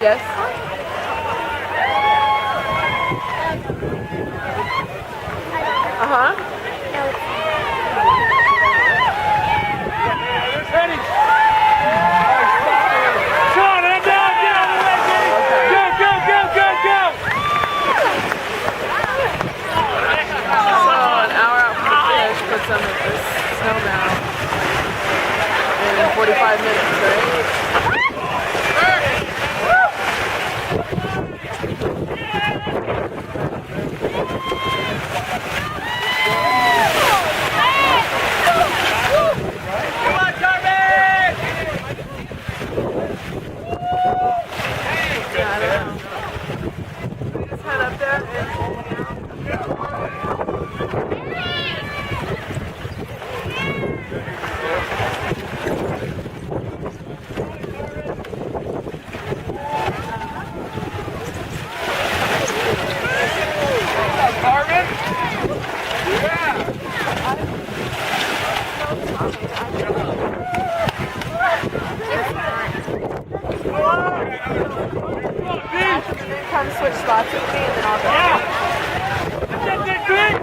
Yes. Uh-huh. Ready. Sean, and down, get out of the way, Jimmy. Go, go, go, go, go. So an hour out from the finish puts them at this snow now. In 45 minutes, right? Come switch spots with me and then I'll go. Yeah.